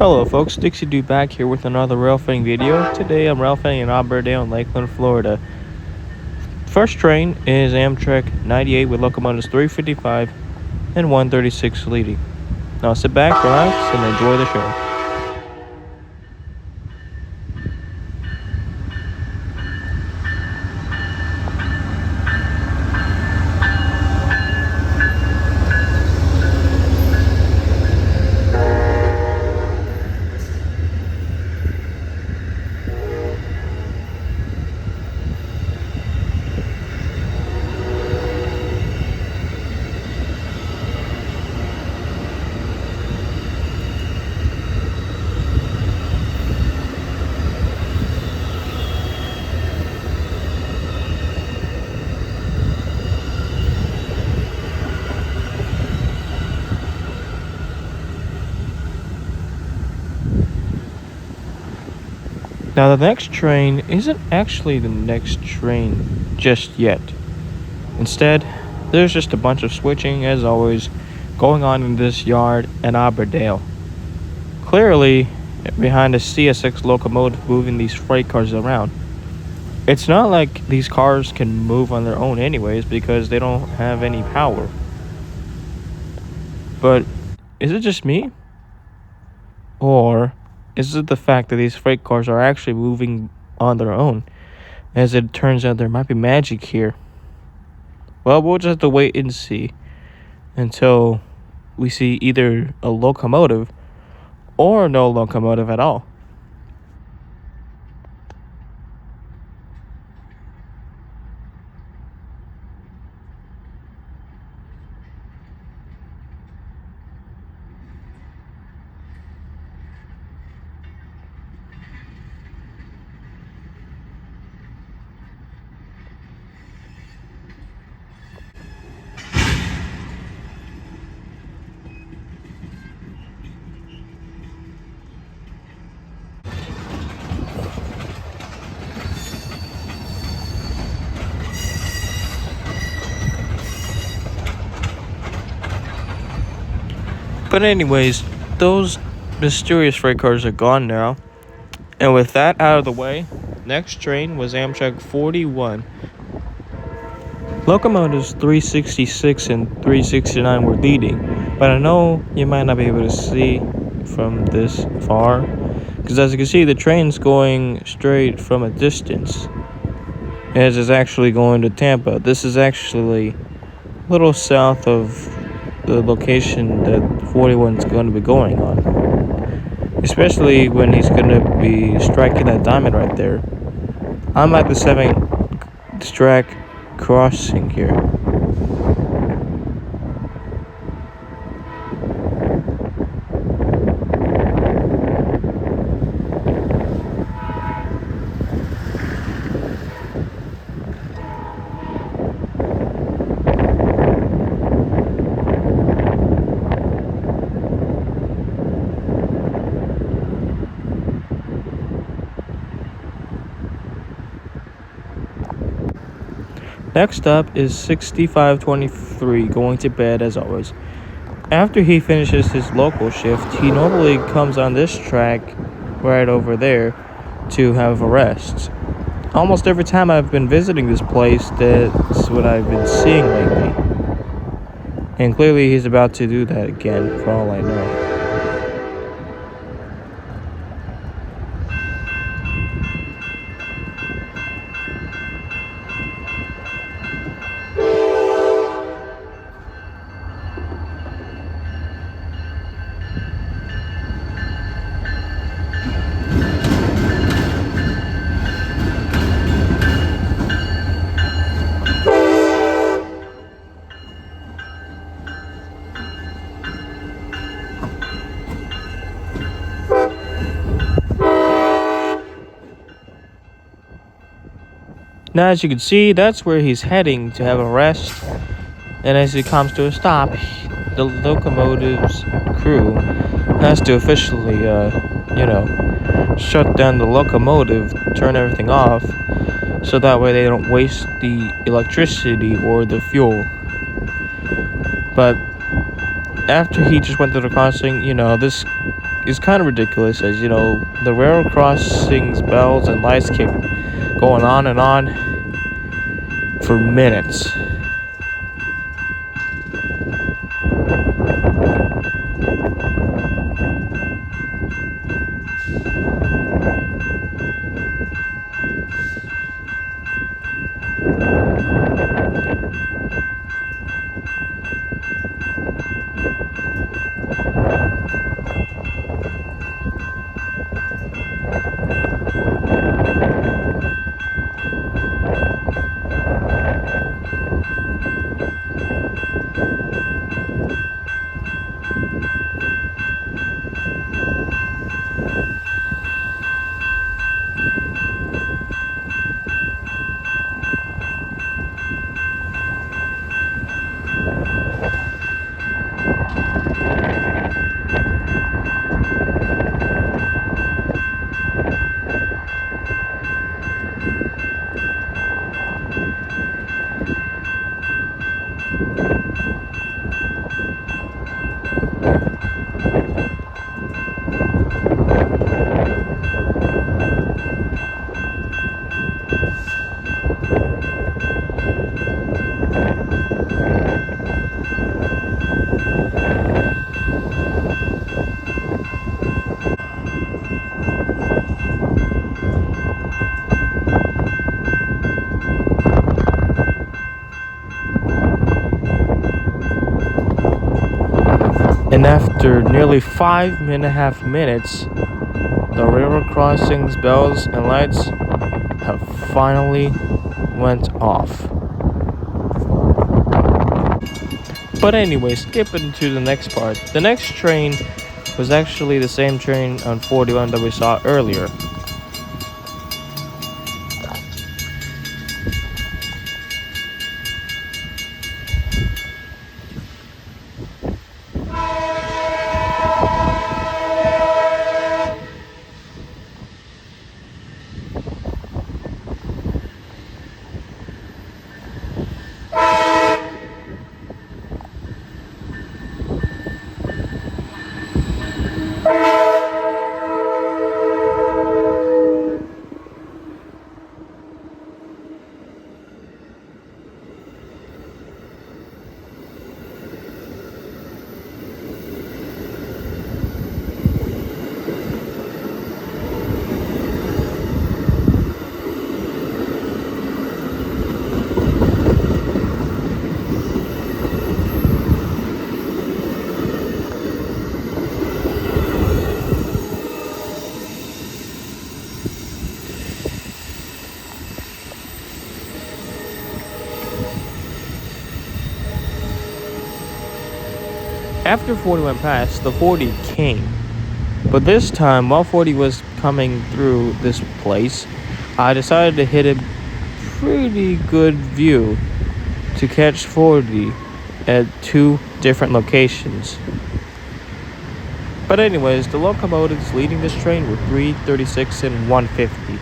Hello folks, Dixie Dude back here with another railfanning video. Today I'm railfanning in Auburndale and Lakeland, Florida. First train is Amtrak 98 with locomotives 355 and 136 leading. Now sit back, relax, and enjoy the show. Now the next train isn't actually the next train just yet. Instead, there's just a bunch of switching, as always, going on in this yard at Auburndale. Clearly, behind a CSX locomotive moving these freight cars around. It's not like these cars can move on their own anyways because they don't have any power. But is it just me? Or is it the fact that these freight cars are actually moving on their own? As it turns out, there might be magic here. Well, we'll just have to wait and see until we see either a locomotive or no locomotive at all. But anyways, those mysterious freight cars are gone now. And with that out of the way, next train was Amtrak 41. Locomotives 366 and 369 were leading, but I know you might not be able to see from this far, because as you can see, the train's going straight from a distance, as it's actually going to Tampa. This is actually a little south of the location that 41 is going to be going on, especially when he's going to be striking that diamond right there. I'm at the 7th track crossing here. Next up is 6523 going to bed as always. After he finishes his local shift, he normally comes on this track right over there to have a rest. Almost every time I've been visiting this place, that's what I've been seeing lately. And clearly he's about to do that again, for all I know. Now, as you can see, that's where he's heading to have a rest. And as he comes to a stop, the locomotive's crew has to officially, shut down the locomotive, turn everything off, so that way they don't waste the electricity or the fuel. But after he just went through the crossing, this is kind of ridiculous, as you know, the railroad crossings bells and lights keep going on and on for minutes. And after nearly 5.5 minutes, the railroad crossings bells and lights have finally went off. But anyway, skipping to the next part. The next train was actually the same train on 41 that we saw earlier. After 40 went past, the 40 came. But this time, while 40 was coming through this place, I decided to hit a pretty good view to catch 40 at two different locations. But anyways, the locomotives leading this train were 336 and 150.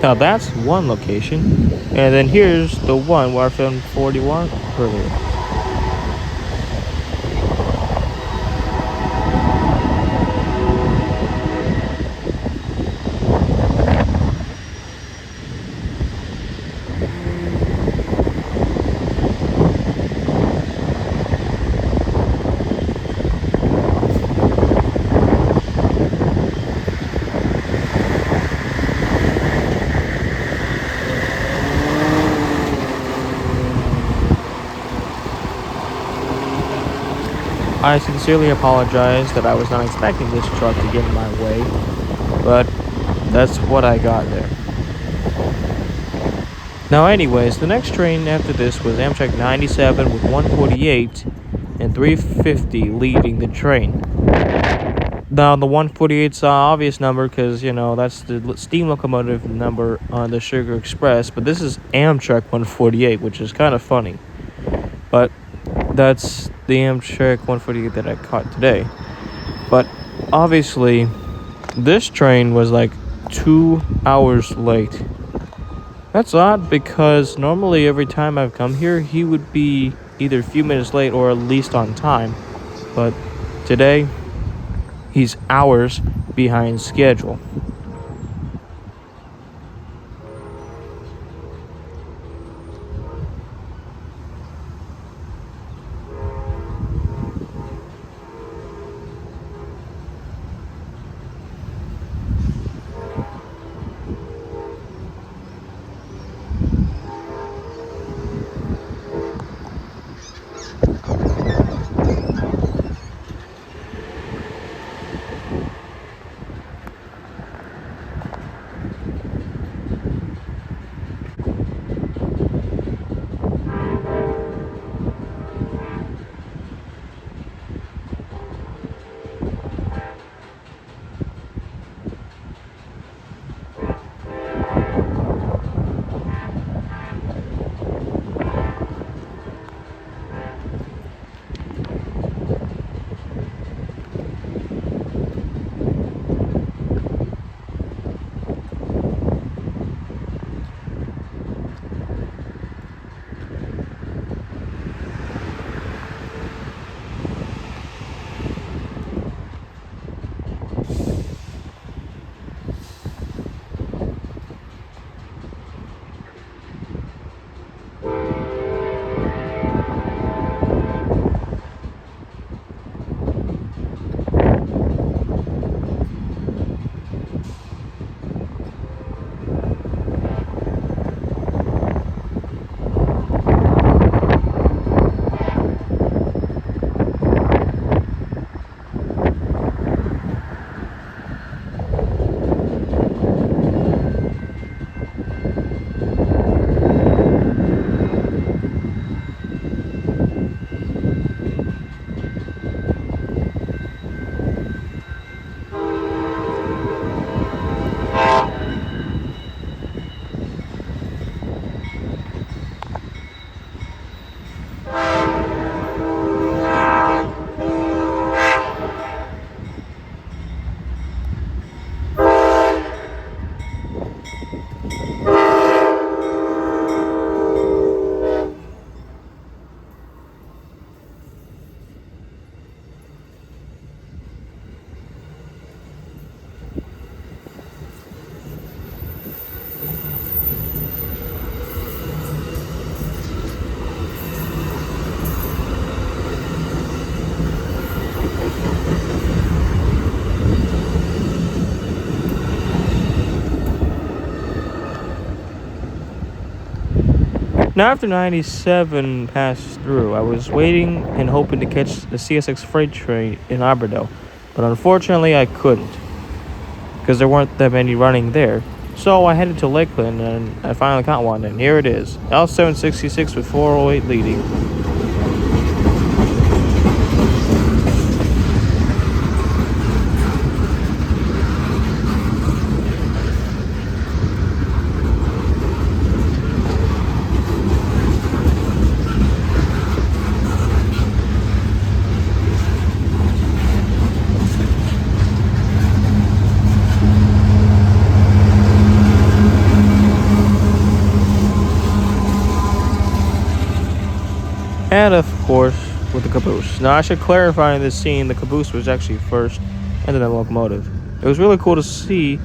Now that's one location, and then here's the one where I filmed 41 earlier. I sincerely apologize that I was not expecting this truck to get in my way, but that's what I got there. Now anyways, the next train after this was Amtrak 97 with 148 and 350 leading the train. Now the 148's an obvious number because, that's the steam locomotive number on the Sugar Express, but this is Amtrak 148, which is kind of funny. But that's the Amtrak 148 that I caught today. But obviously, this train was like 2 hours late. That's odd because normally every time I've come here, he would be either a few minutes late or at least on time. But today, he's hours behind schedule. Now, after 97 passed through, I was waiting and hoping to catch the CSX freight train in Auburndale, but unfortunately I couldn't, because there weren't that many running there. So I headed to Lakeland and I finally caught one, and here it is, L766 with 408 leading. And of course, with the caboose. Now I should clarify in this scene, the caboose was actually first and then the locomotive. It was really cool to see,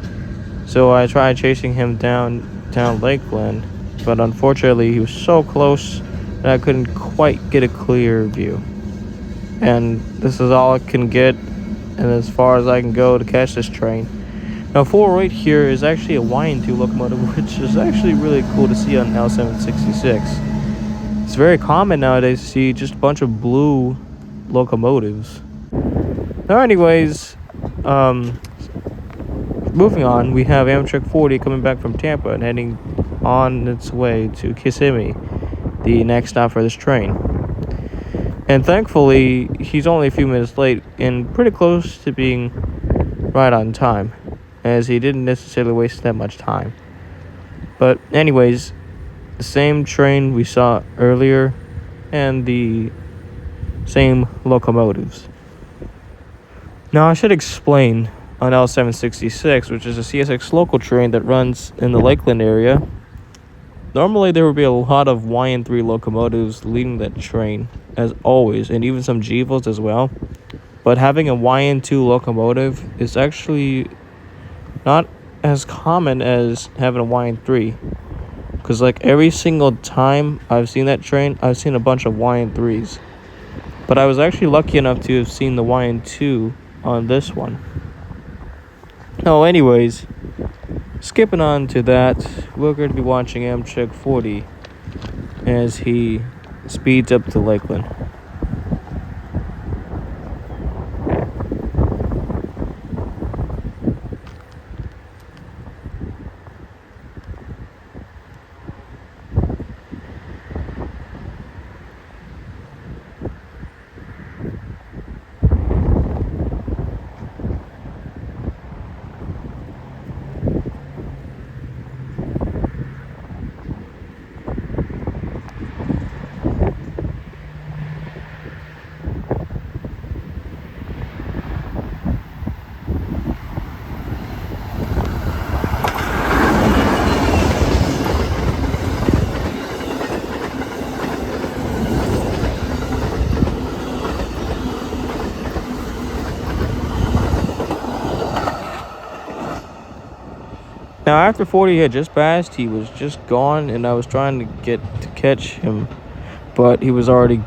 so I tried chasing him down Lakeland, but unfortunately he was so close that I couldn't quite get a clear view. And this is all I can get, and as far as I can go to catch this train. Now 408 here is actually a Y&2 locomotive, which is actually really cool to see on L766. It's very common nowadays to see just a bunch of blue locomotives. Now, anyways, moving on, we have Amtrak 40 coming back from Tampa and heading on its way to Kissimmee, the next stop for this train. And thankfully, he's only a few minutes late and pretty close to being right on time, as he didn't necessarily waste that much time. But anyways, the same train we saw earlier and the same locomotives. Now I should explain on L766, which is a CSX local train that runs in the Lakeland area. Normally there would be a lot of YN3 locomotives leading that train, as always, and even some GEVOs as well. But having a YN2 locomotive is actually not as common as having a YN3. Because like every single time I've seen that train, I've seen a bunch of YN3s. But I was actually lucky enough to have seen the YN2 on this one. No, anyways, skipping on to that, we're going to be watching Amtrak 40 as he speeds up to Lakeland. Now, after 40 had just passed, he was just gone, and I was trying to catch him, but he was already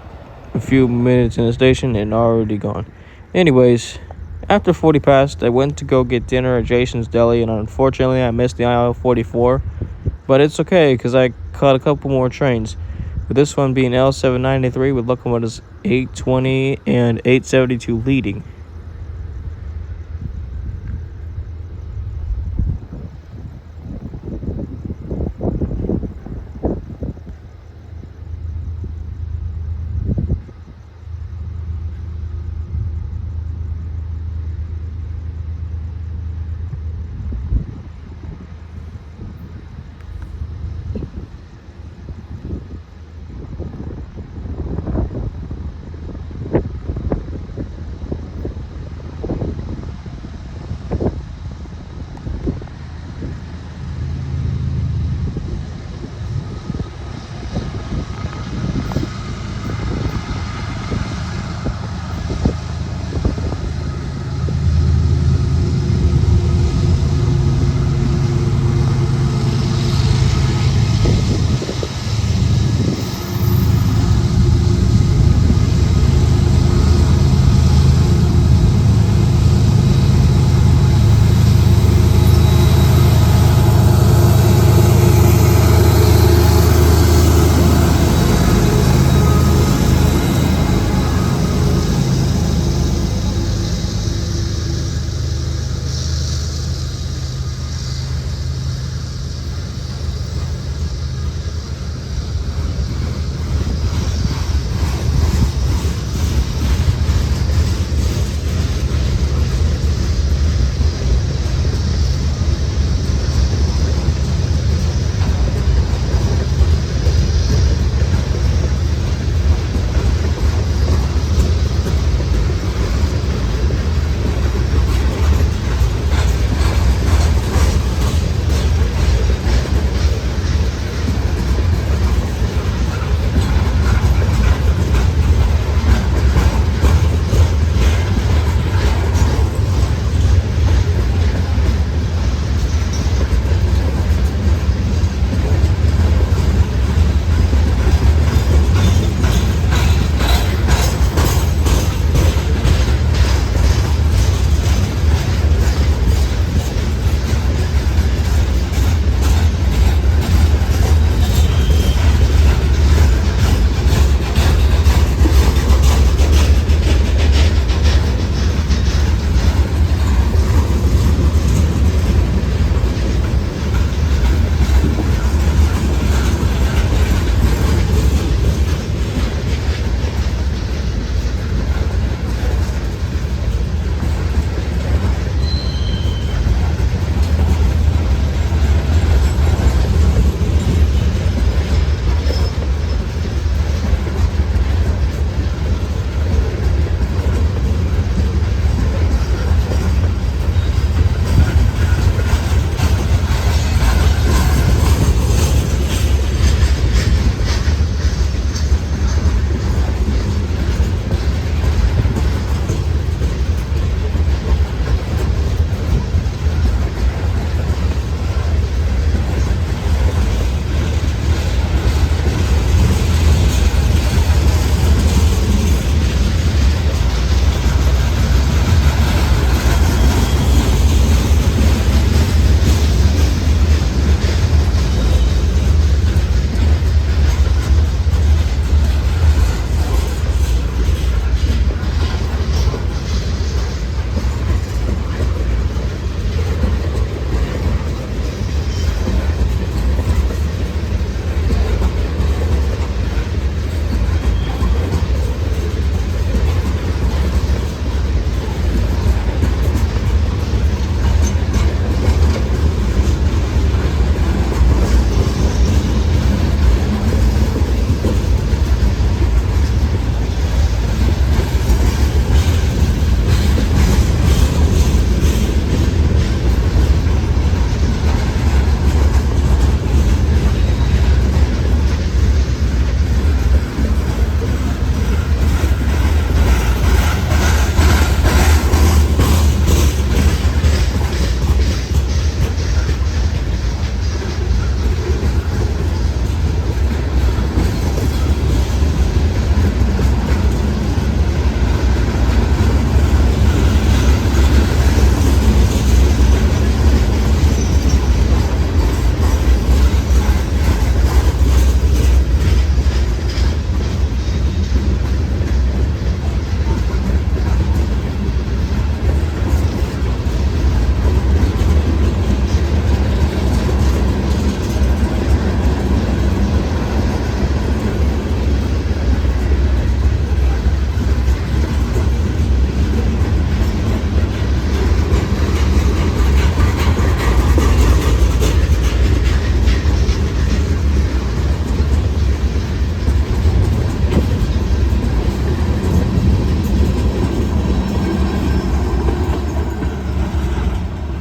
a few minutes in the station and already gone. Anyways, after 40 passed, I went to go get dinner at Jason's Deli, and unfortunately, I missed the aisle 44. But it's okay, because I caught a couple more trains, with this one being L793 with locomotives 820 and 872 leading.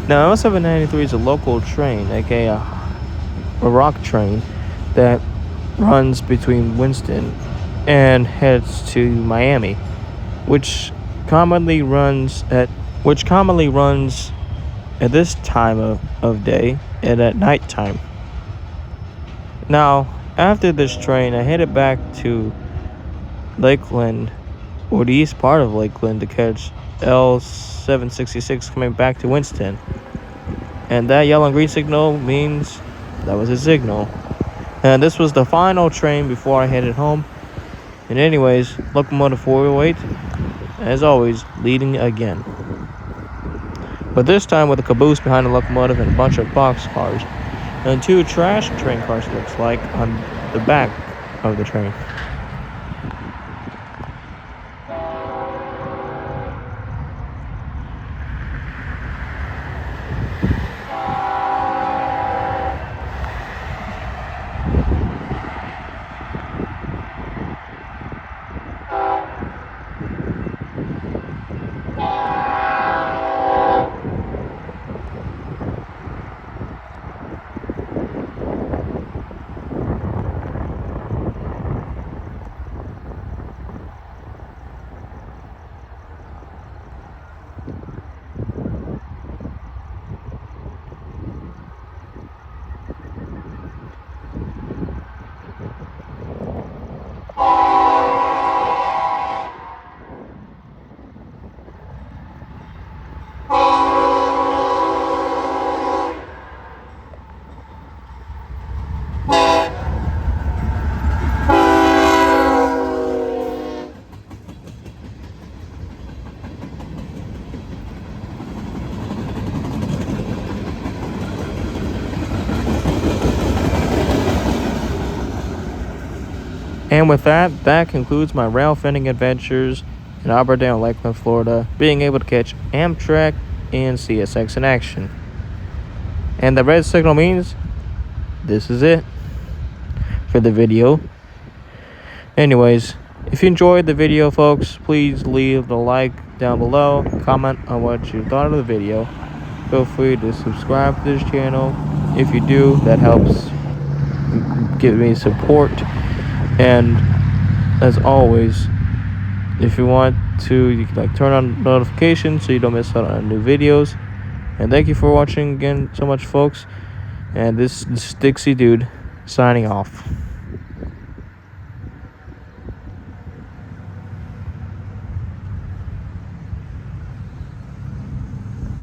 Now, L793 is a local train, aka a rock train, that runs between Winston and heads to Miami, which commonly runs at this time of day and at nighttime. Now, after this train, I headed back to Lakeland, or the east part of Lakeland, to catch L766 coming back to Winston. And that yellow and green signal means that was a signal. And this was the final train before I headed home. And anyways, locomotive 408, as always, leading again. But this time with a caboose behind the locomotive and a bunch of box cars. And 2 trash train cars, looks like, on the back of the train. And with that concludes my rail fanning adventures in Auburndale and Lakeland, Florida, being able to catch Amtrak and CSX in action. And the red signal means this is it for the video. Anyways, if you enjoyed the video, folks, please leave the like down below, comment on what you thought of the video. Feel free to subscribe to this channel. If you do, that helps give me support. And as always, if you want to, you can turn on notifications so you don't miss out on new videos. And thank you for watching again so much, folks. And this is Dixie Dude signing off.